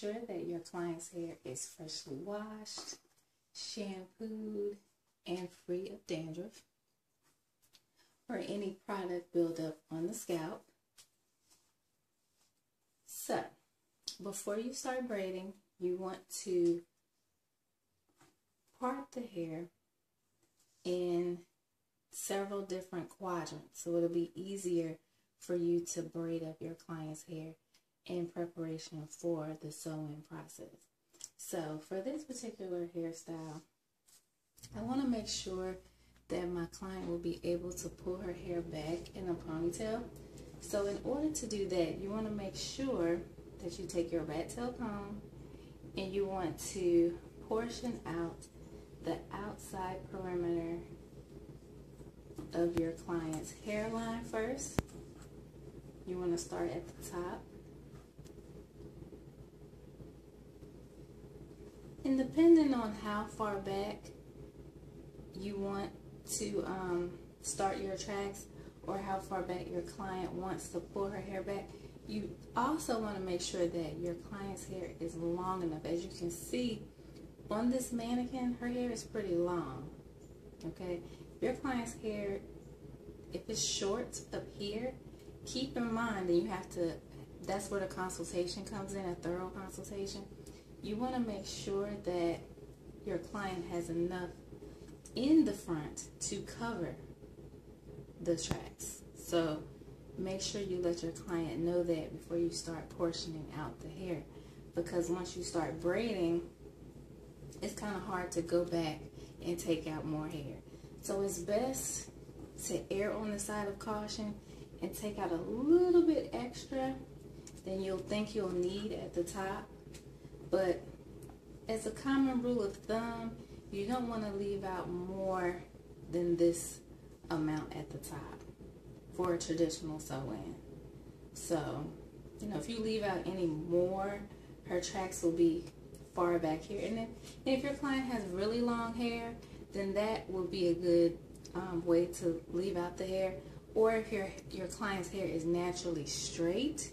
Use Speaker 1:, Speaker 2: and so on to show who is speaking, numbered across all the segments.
Speaker 1: sure that your client's hair is freshly washed, shampooed, and free of dandruff or any product buildup on the scalp. So, before you start braiding, you want to part the hair in several different quadrants, so it'll be easier for you to braid up your client's hair in preparation for the sew-in process. So for this particular hairstyle, I want to make sure that my client will be able to pull her hair back in a ponytail. So in order to do that, you want to make sure that you take your rat tail comb and you want to portion out the outside perimeter of your client's hairline first. You want to start at the top. And depending on how far back you want to start your tracks, or how far back your client wants to pull her hair back, you also want to make sure that your client's hair is long enough. As you can see on this mannequin, her hair is pretty long. Okay, if your client's hair, if it's short up here, keep in mind that you have to, that's where the consultation comes in, a thorough consultation. You want to make sure that your client has enough in the front to cover the tracks. So make sure you let your client know that before you start portioning out the hair, because once you start braiding, it's kind of hard to go back and take out more hair. So it's best to err on the side of caution and take out a little bit extra than you'll think you'll need at the top. But as a common rule of thumb, you don't want to leave out more than this amount at the top for a traditional sew-in. So, you know, if you leave out any more, her tracks will be far back here. And then if your client has really long hair, then that will be a good way to leave out the hair. Or if your client's hair is naturally straight,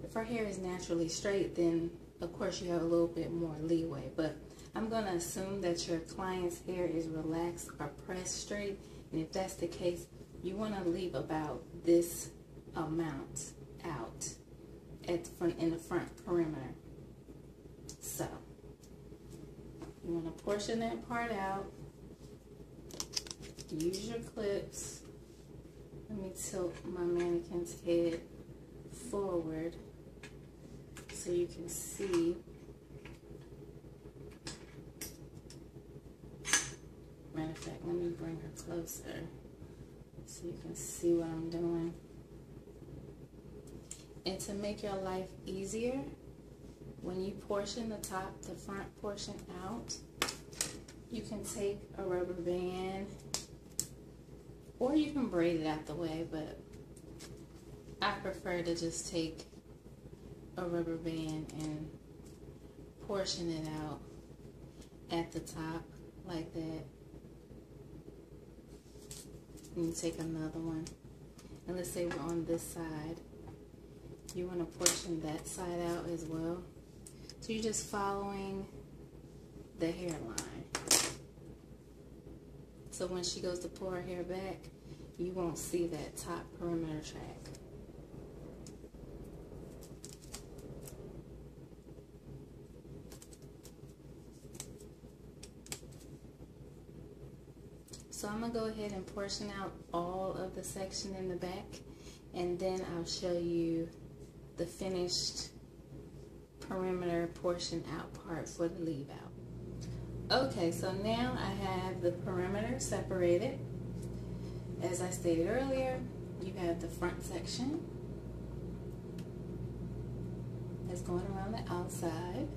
Speaker 1: if her hair is naturally straight, then of course you have a little bit more leeway. But I'm going to assume that your client's hair is relaxed or pressed straight, and if that's the case, you want to leave about this amount out at the front, in the front perimeter. So you want to portion that part out. Use your clips. Let me tilt my mannequin's head forward so you can see. Matter of fact, let me bring her closer so you can see what I'm doing. And to make your life easier, when you portion the top, the front portion out, you can take a rubber band, or you can braid it out the way, but I prefer to just take a rubber band and portion it out at the top like that. And you take another one, and let's say we're on this side. You want to portion that side out as well. So you're just following the hairline. So when she goes to pull her hair back, you won't see that top perimeter track. So I'm going to go ahead and portion out all of the section in the back, and then I'll show you the finished perimeter portion out part for the leave out. Okay, so now I have the perimeter separated. As I stated earlier, you have the front section that's going around the outside,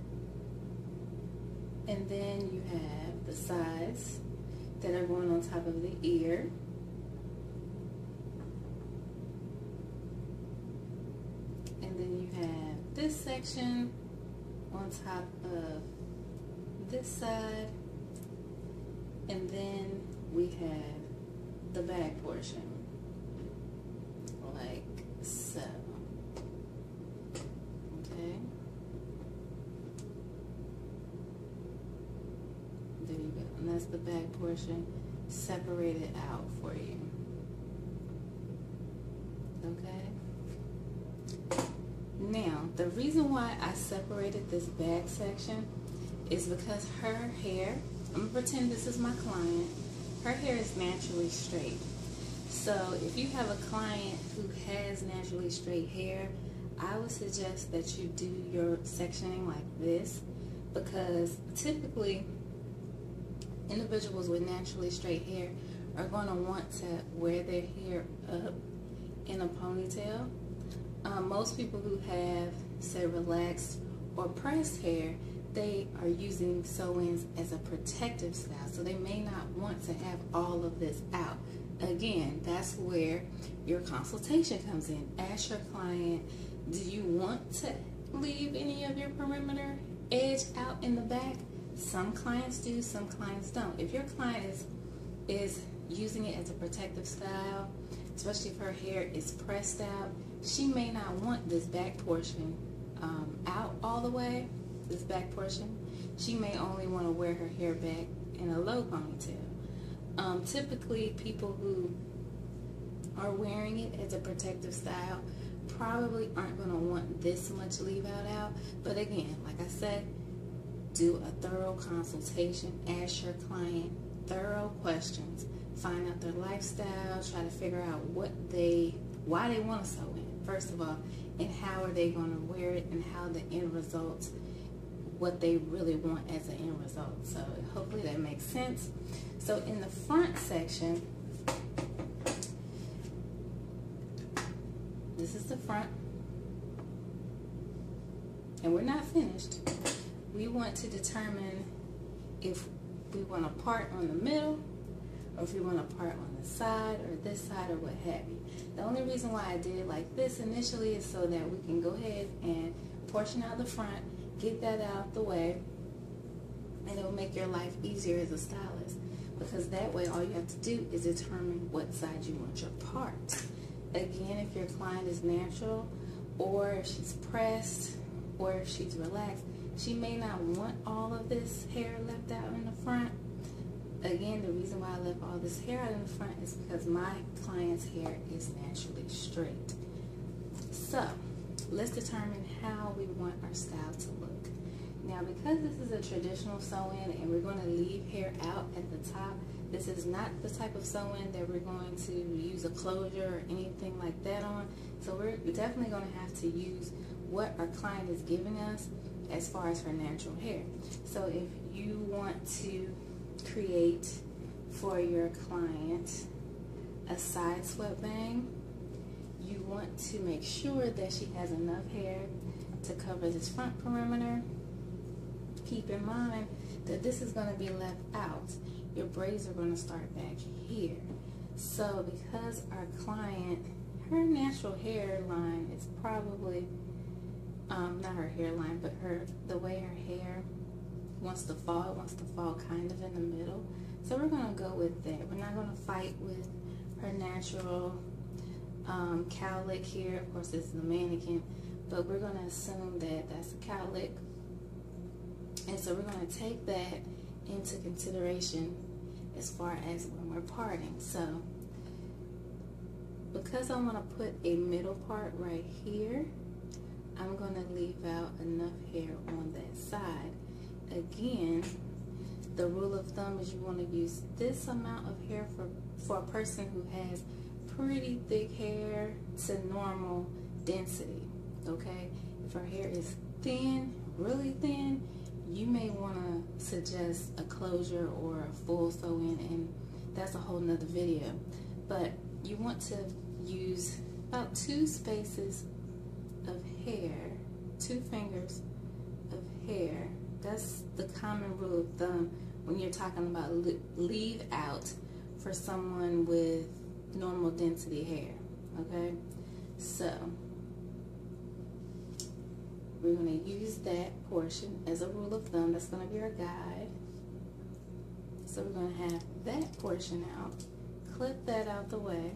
Speaker 1: and then you have the sides that are going on top of the ear. And then you have this section on top of this side, and then we have the back portion like so. Okay, that's the back portion, separated out for you. Okay? Now, the reason why I separated this back section is because her hair, I'm going to pretend this is my client, her hair is naturally straight. So if you have a client who has naturally straight hair, I would suggest that you do your sectioning like this, because typically individuals with naturally straight hair are going to want to wear their hair up in a ponytail. Most people who have, say, relaxed or pressed hair, they are using sew-ins as a protective style, so they may not want to have all of this out. Again, that's where your consultation comes in. Ask your client, do you want to leave any of your perimeter edge out in the back? Some clients do, some clients don't. If your client is using it as a protective style, especially if her hair is pressed out, she may not want this back portion out all the way, this back portion. She may only want to wear her hair back in a low ponytail. Typically, people who are wearing it as a protective style probably aren't going to want this much leave out. But again, like I said, do a thorough consultation. Ask your client thorough questions. Find out their lifestyle. Try to figure out why they want to sew in, first of all, and how are they going to wear it, and how the end results, what they really want as an end result. So hopefully that makes sense. So in the front section, this is the front, and we're not finished. We want to determine if we want a part on the middle, or if we want a part on the side, or this side, or what have you. The only reason why I did it like this initially is so that we can go ahead and portion out the front, get that out the way, and it will make your life easier as a stylist, because that way all you have to do is determine what side you want your part. Again, if your client is natural, or if she's pressed, or if she's relaxed, she may not want all of this hair left out in the front. Again, the reason why I left all this hair out in the front is because my client's hair is naturally straight. So, let's determine how we want our style to look. Now, because this is a traditional sew-in and we're going to leave hair out at the top, this is not the type of sew-in that we're going to use a closure or anything like that on. So we're definitely going to have to use what our client is giving us as far as her natural hair. So if you want to create for your client a side swept bang, you want to make sure that she has enough hair to cover this front perimeter. Keep in mind that this is going to be left out. Your braids are going to start back here. So because our client, her natural hairline is probably not her hairline, but the way her hair wants to fall kind of in the middle. So we're going to go with that. We're not going to fight with her natural cowlick here. Of course, this is the mannequin, but we're going to assume that that's a cowlick. And so we're going to take that into consideration as far as when we're parting. So because I want to put a middle part right here, I'm going to leave out enough hair on that side. Again, the rule of thumb is you want to use this amount of hair for a person who has pretty thick hair to normal density, okay? If her hair is thin, really thin, you may want to suggest a closure or a full sew-in, and that's a whole nother video. But you want to use about 2 spaces of hair, 2 fingers of hair. That's the common rule of thumb when you're talking about leave out for someone with normal density hair, okay? So we're going to use that portion as a rule of thumb. That's going to be our guide. So we're going to have that portion out, clip that out the way.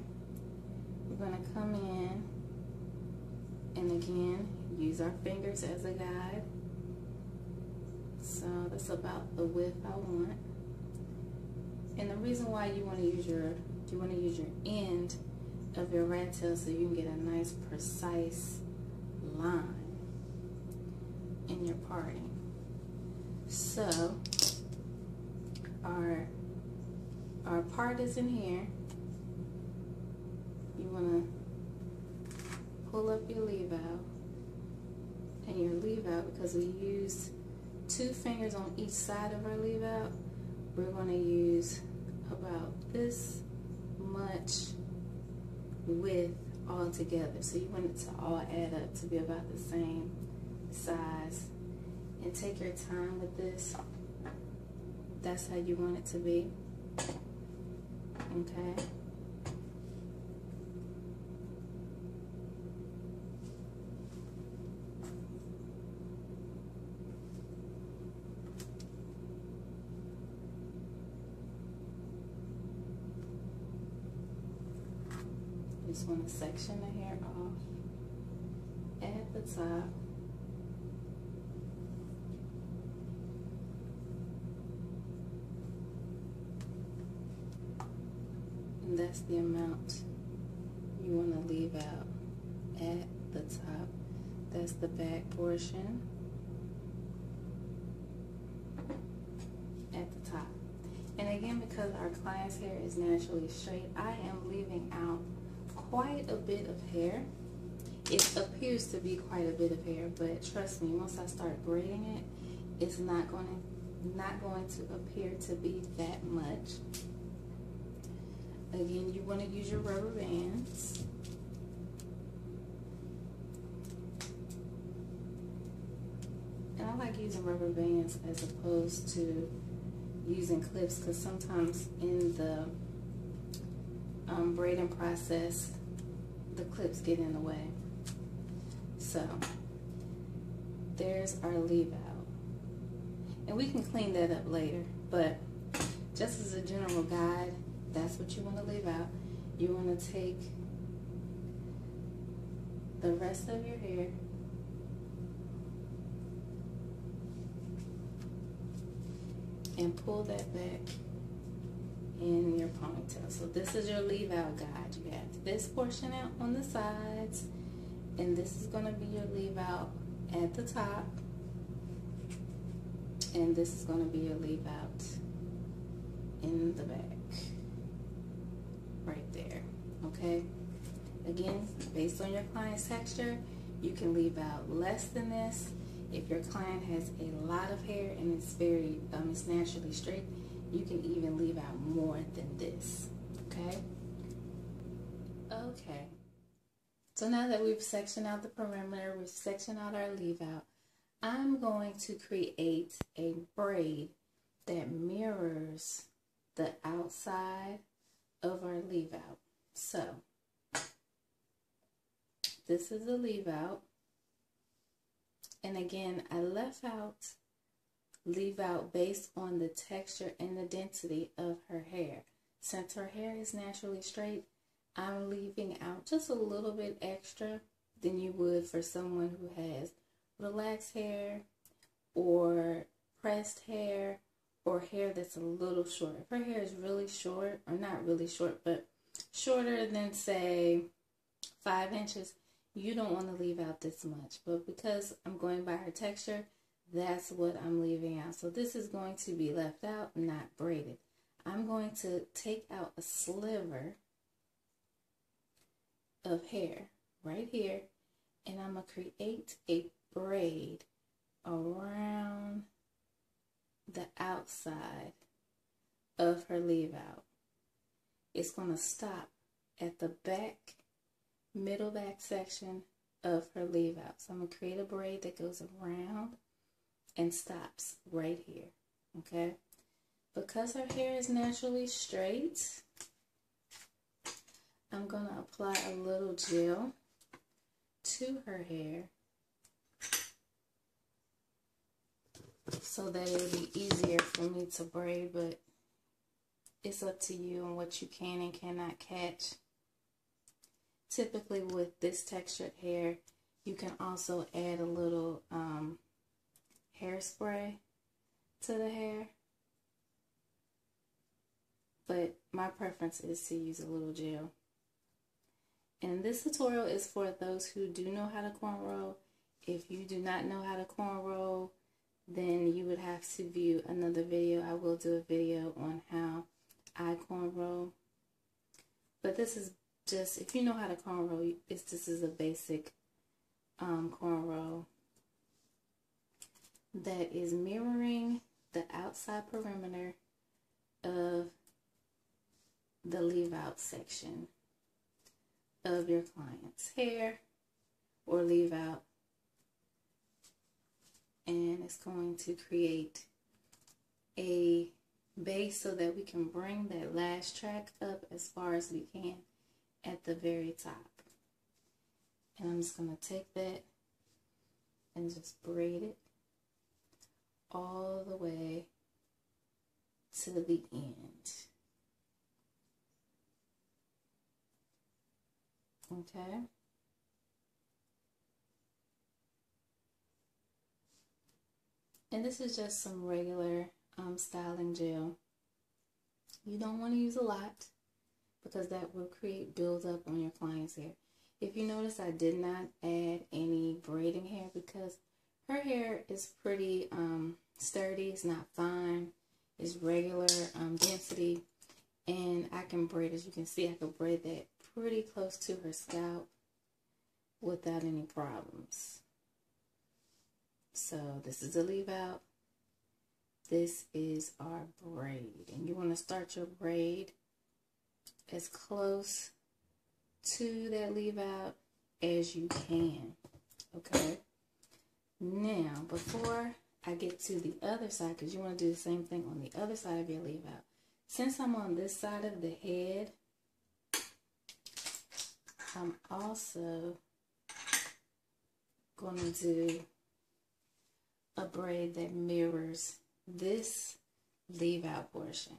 Speaker 1: We're going to come in and again use our fingers as a guide. So that's about the width I want. And the reason why you want to use your end of your rat tail so you can get a nice precise line in your parting. So our part is in here. You want to pull up your leave out, and your leave out, because we used 2 fingers on each side of our leave out, we're going to use about this much width all together. So you want it to all add up to be about the same size. And take your time with this. That's how you want it to be. Okay. Just want to section the hair off at the top. And that's the amount you want to leave out at the top. That's the back portion at the top. And again, because our client's hair is naturally straight, I am leaving out quite a bit of hair. It appears to be quite a bit of hair, but trust me, once I start braiding it, it's not going to appear to be that much. Again, you want to use your rubber bands. And I like using rubber bands as opposed to using clips, because sometimes in the braiding process, the clips get in the way. So there's our leave out, and we can clean that up later, but just as a general guide, that's what you want to leave out. You want to take the rest of your hair and pull that back in your ponytail. So this is your leave out guide. You have this portion out on the sides, and this is going to be your leave out at the top, and this is going to be your leave out in the back right there. Okay, again, based on your client's texture, you can leave out less than this. If your client has a lot of hair and it's very it's naturally straight, you can even leave out more than this. Okay. Okay, so now that we've sectioned out the perimeter, we've sectioned out our leave out, I'm going to create a braid that mirrors the outside of our leave out. So this is the leave out, and again, I left out leave out based on the texture and the density of her hair. Since her hair is naturally straight, I'm leaving out just a little bit extra than you would for someone who has relaxed hair or pressed hair or hair that's a little short. If her hair is really short, or not really short, but shorter than say 5 inches, you don't want to leave out this much. But because I'm going by her texture, that's what I'm leaving out. So this is going to be left out, not braided. I'm going to take out a sliver of hair right here, and I'm going to create a braid around the outside of her leave out. It's going to stop at the back, middle back section of her leave out. So I'm going to create a braid that goes around and stops right here. Okay, because her hair is naturally straight, I'm going to apply a little gel to her hair so that it'll be easier for me to braid, but it's up to you on what you can and cannot catch. Typically with this textured hair, you can also add a little hairspray to the hair. but my preference is to use a little gel. And this tutorial is for those who do know how to cornrow. If you do not know how to cornrow, then you would have to view another video. I will do a video on how I cornrow. But this is just, if you know how to cornrow, this is a basic cornrow that is mirroring the outside perimeter of the leave out section of your client's hair or leave out, and it's going to create a base so that we can bring that last track up as far as we can at the very top. And I'm just going to take that and just braid it all the way to the end. Okay. And this is just some regular styling gel. You don't want to use a lot because that will create buildup on your client's hair. If you notice, I did not add any braiding hair because her hair is pretty sturdy. It's not fine. It's regular density. And I can braid, as you can see, I can braid that pretty close to her scalp without any problems. So this is a leave out. This is our braid. And you want to start your braid as close to that leave out as you can. Okay. Now, before I get to the other side, because you want to do the same thing on the other side of your leave out. Since I'm on this side of the head, I'm also going to do a braid that mirrors this leave out portion.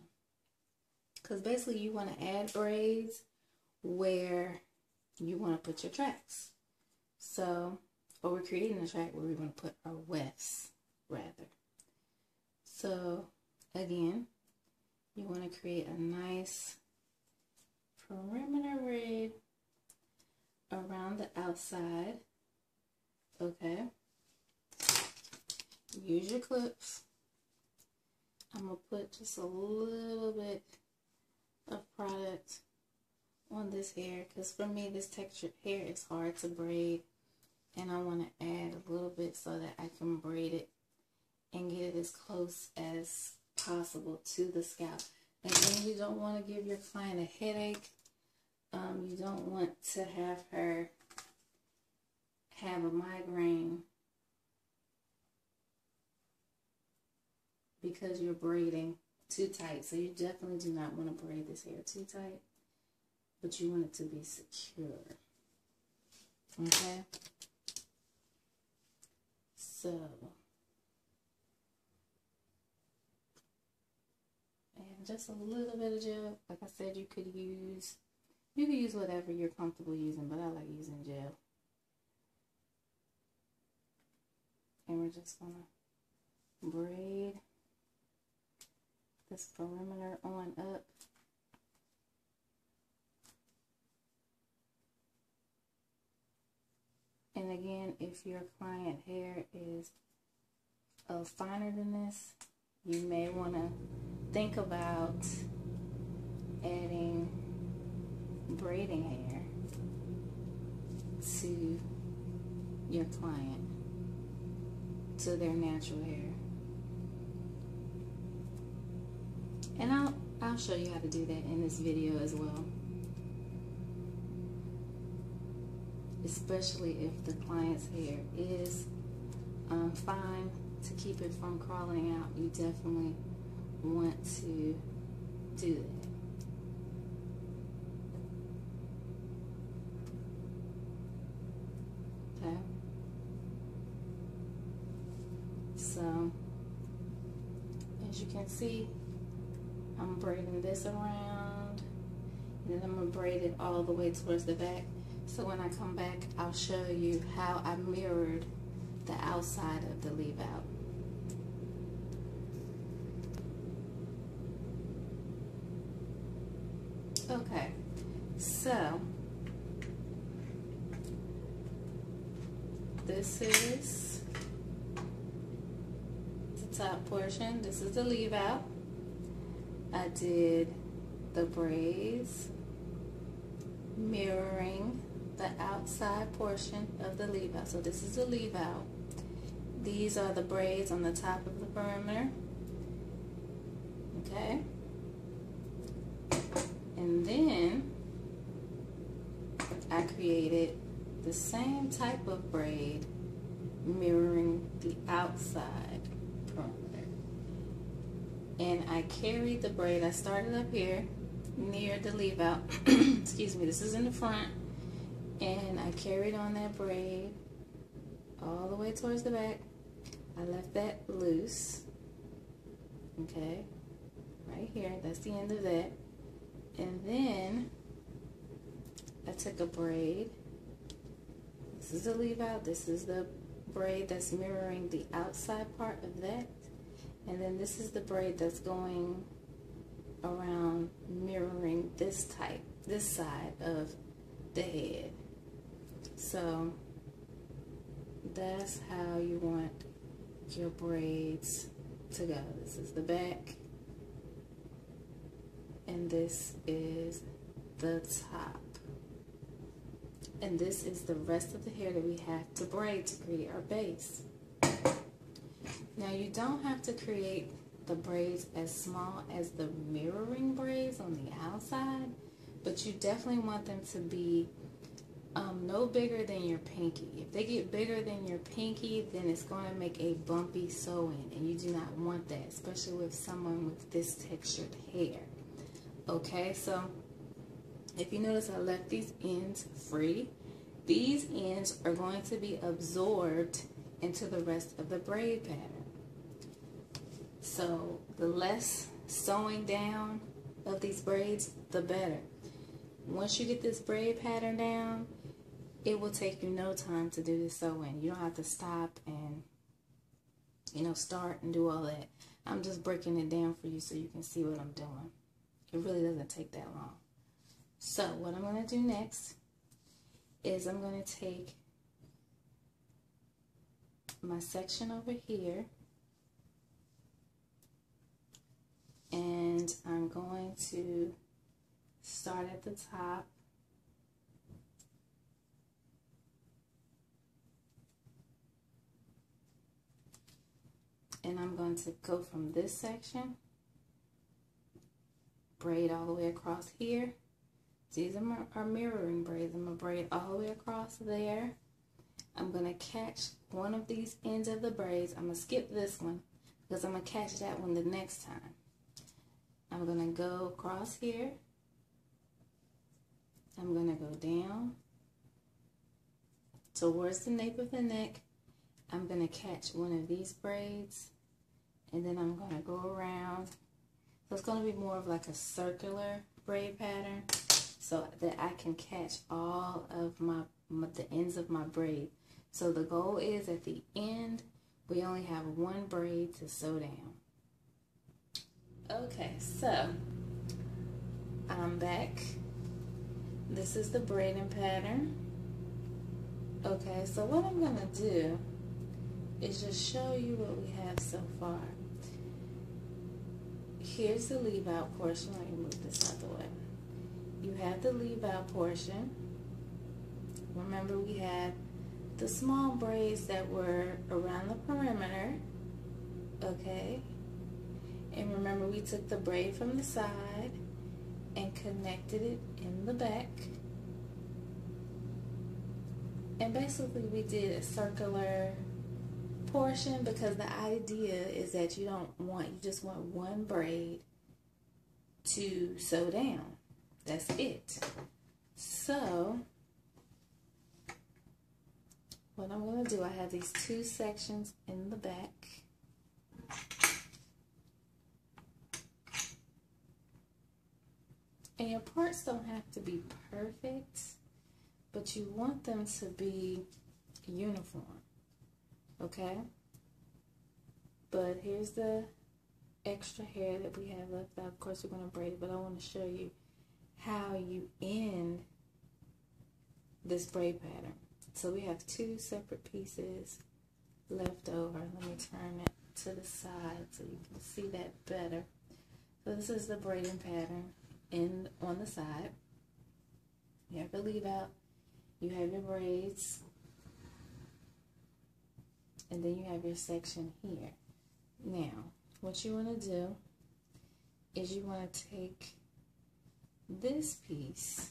Speaker 1: Because basically you want to add braids where you want to put your tracks. So, or we're creating a track where we want to put our wefts, rather. So, again, you want to create a nice perimeter braid around the outside. Okay. Use your clips. I'm going to put just a little bit of product on this hair because for me this textured hair is hard to braid, and I want to add a little bit so that I can braid it and get it as close as possible to the scalp. Again, you don't want to give your client a headache. You don't want to have her have a migraine because you're braiding too tight. So you definitely do not want to braid this hair too tight, but you want it to be secure. Okay? So, and just a little bit of gel. Like I said, you could use whatever you're comfortable using, but I like using gel. And we're just gonna braid this perimeter on up. And again, if your client hair is finer than this, you may want to think about adding braiding hair to your client, to their natural hair. And I'll show you how to do that in this video as well. Especially if the client's hair is fine, to keep it from crawling out, you definitely want to do that. Okay. So, as you can see, I'm braiding this around, and then I'm going to braid it all the way towards the back. So when I come back, I'll show you how I mirrored the outside of the leave out. Okay, so this is the top portion. This is the leave out. I did the braids mirroring the outside portion of the leave out. So this is the leave out. These are the braids on the top of the perimeter. Okay. And then I created the same type of braid mirroring the outside perimeter. And I carried the braid. I started up here near the leave out. Excuse me, this is in the front. And I carried on that braid all the way towards the back. I left that loose. Okay, right here, that's the end of that. And then I took a braid. This is the leave out. This is the braid that's mirroring the outside part of that. And then this is the braid that's going around mirroring this side of the head. So that's how you want your braids to go. This is the back, and this is the top, and this is the rest of the hair that we have to braid to create our base. Now you don't have to create the braids as small as the mirroring braids on the outside, but you definitely want them to be no bigger than your pinky. If they get bigger than your pinky, then it's going to make a bumpy sew-in, and you do not want that, especially with someone with this textured hair. Okay, so if you notice, I left these ends free. These ends are going to be absorbed into the rest of the braid pattern. So the less sewing down of these braids, the better. Once you get this braid pattern down, it will take you no time to do this sew-in. You don't have to stop and, start and do all that. I'm just breaking it down for you so you can see what I'm doing. It really doesn't take that long. So what I'm going to do next is I'm going to take my section over here, and I'm going to start at the top. And I'm going to go from this section, braid all the way across here. These are mirroring braids. I'm going to braid all the way across there. I'm going to catch one of these ends of the braids. I'm going to skip this one because I'm going to catch that one the next time. I'm going to go across here. I'm going to go down towards the nape of the neck. I'm going to catch one of these braids, and then I'm going to go around. So it's going to be more of like a circular braid pattern so that I can catch all of the ends of my braid. So the goal is at the end, we only have one braid to sew down. Okay, so I'm back. This is the braiding pattern. Okay, so what I'm going to do is just show you what we have so far. Here's the leave out portion. Let me move this out of the way. You have the leave out portion. Remember, we had the small braids that were around the perimeter. Okay, and remember, we took the braid from the side and connected it in the back, and basically we did a circular portion because the idea is that you just want one braid to sew down. That's it. So what I'm going to do, I have these two sections in the back. And your parts don't have to be perfect, but you want them to be uniform. Okay? But here's the extra hair that we have left out. Of course, we're going to braid it, but I want to show you how you end this braid pattern. So we have two separate pieces left over. Let me turn it to the side so you can see that better. So this is the braiding pattern on the side. You have to leave out, you have your braids, and then you have your section here. Now, what you want to do is you want to take this piece,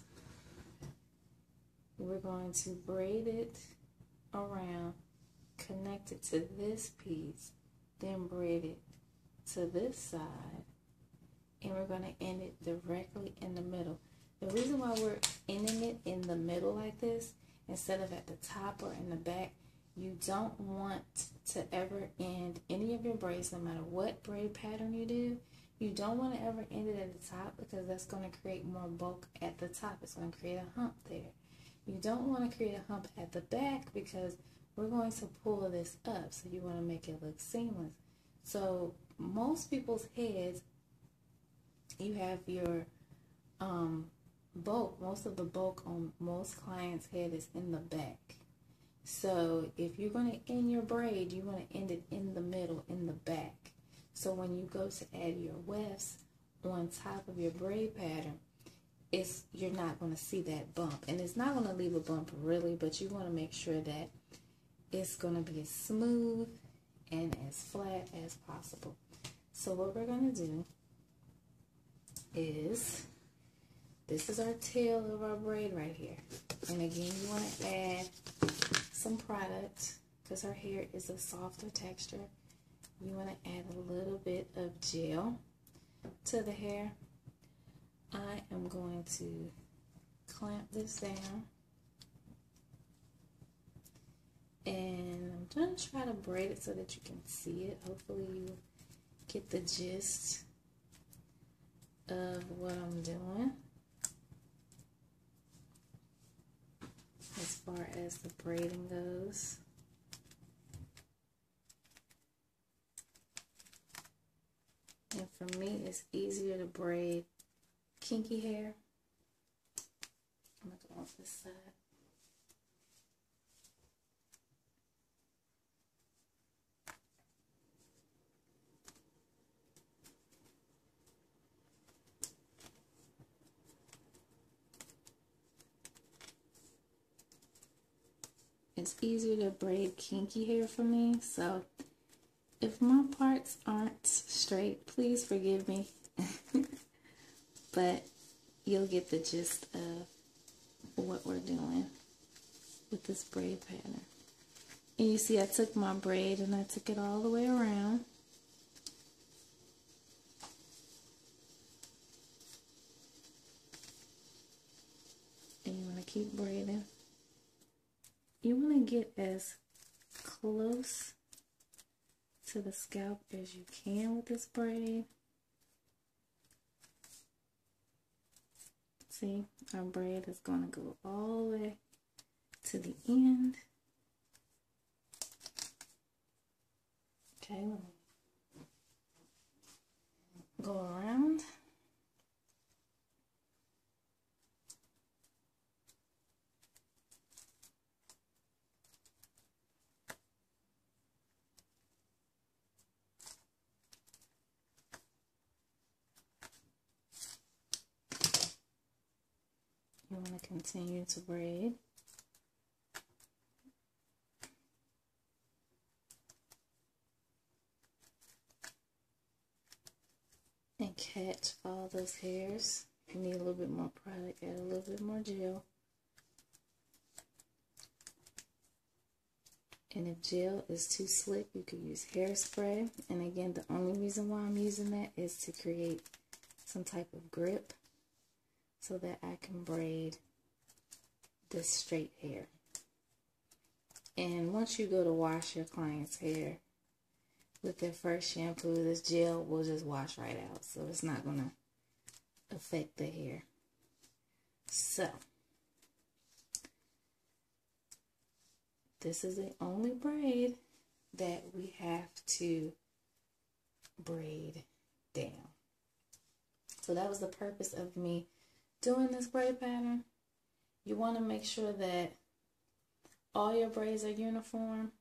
Speaker 1: we're going to braid it around, connect it to this piece, then braid it to this side, and we're going to end it directly in the middle. The reason why we're ending it in the middle like this, instead of at the top or in the back, you don't want to ever end any of your braids, no matter what braid pattern you do. You don't want to ever end it at the top, because that's going to create more bulk at the top. It's going to create a hump there. You don't want to create a hump at the back, because we're going to pull this up, so you want to make it look seamless. So most people's heads, you have your bulk, most of the bulk on most clients' head is in the back. So if you're going to end your braid, you want to end it in the middle, in the back. So when you go to add your wefts on top of your braid pattern, you're not going to see that bump. And it's not going to leave a bump really, but you want to make sure that it's going to be as smooth and as flat as possible. So what we're going to do is, this is our tail of our braid right here. And again, you want to add some product, because her hair is a softer texture. You want to add a little bit of gel to the hair. I am going to clamp this down, and I'm going to try to braid it so that you can see it. Hopefully you get the gist of what I'm doing as far as the braiding goes. And for me, it's easier to braid kinky hair. I'm going to go off this side. It's easier to braid kinky hair for me, so if my parts aren't straight, please forgive me. But you'll get the gist of what we're doing with this braid pattern. And you see I took my braid and I took it all the way around. And you want to keep braiding. You want to get as close to the scalp as you can with this braid. See, our braid is going to go all the way to the end. Okay, let me go around. You want to continue to braid. And catch all those hairs. If you need a little bit more product, add a little bit more gel. And if gel is too slick, you could use hairspray. And again, the only reason why I'm using that is to create some type of grip, so that I can braid this straight hair. And once you go to wash your client's hair with their first shampoo, this gel will just wash right out, so it's not going to affect the hair. So this is the only braid that we have to braid down. So that was the purpose of me doing this braid pattern, you want to make sure that all your braids are uniform.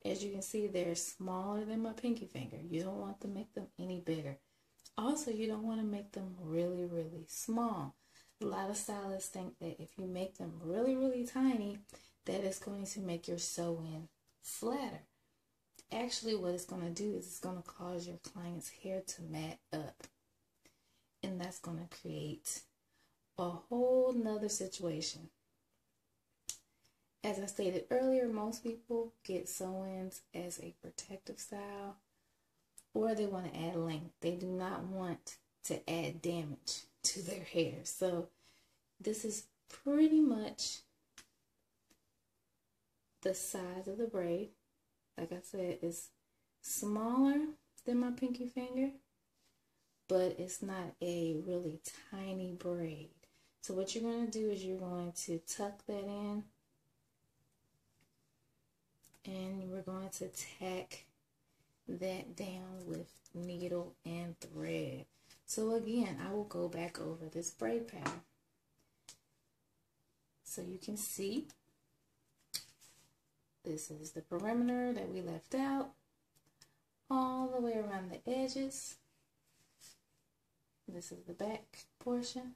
Speaker 1: As you can see, they're smaller than my pinky finger. You don't want to make them any bigger. Also, you don't want to make them really, really small. A lot of stylists think that if you make them really, really tiny, that is going to make your sew-in flatter. Actually, what it's going to do is it's going to cause your client's hair to mat up. And that's going to create a whole nother situation. As I stated earlier, most people get sew-ins as a protective style, or they want to add length. They do not want to add damage to their hair. So this is pretty much the size of the braid. Like I said, it's smaller than my pinky finger, but it's not a really tiny braid. So what you're going to do is you're going to tuck that in, and we're going to tack that down with needle and thread. So again, I will go back over this braid pattern so you can see. This is the perimeter that we left out, all the way around the edges. This is the back portion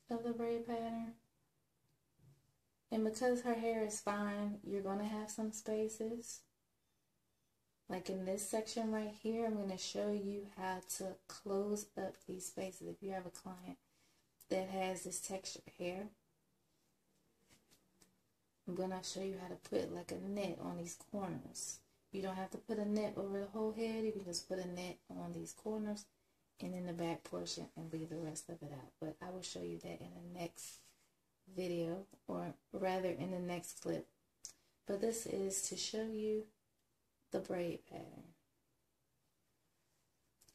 Speaker 1: of the braid pattern. And because her hair is fine, you're going to have some spaces. Like in this section right here, I'm going to show you how to close up these spaces. If you have a client that has this textured hair, I'm going to show you how to put like a net on these corners. You don't have to put a net over the whole head. You can just put a net on these corners and in the back portion and leave the rest of it out. But I will show you that in the next video, or rather in the next clip. But this is to show you the braid pattern.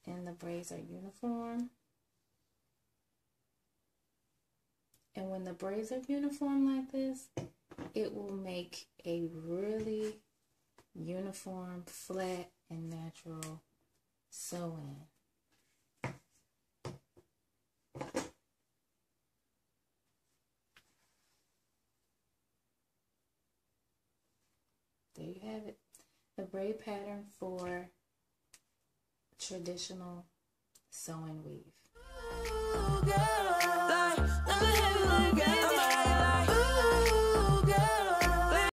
Speaker 1: And the braids are uniform. And when the braids are uniform like this, it will make a really uniform, flat, and natural sew-in. There you have it. The braid pattern for traditional sew and weave.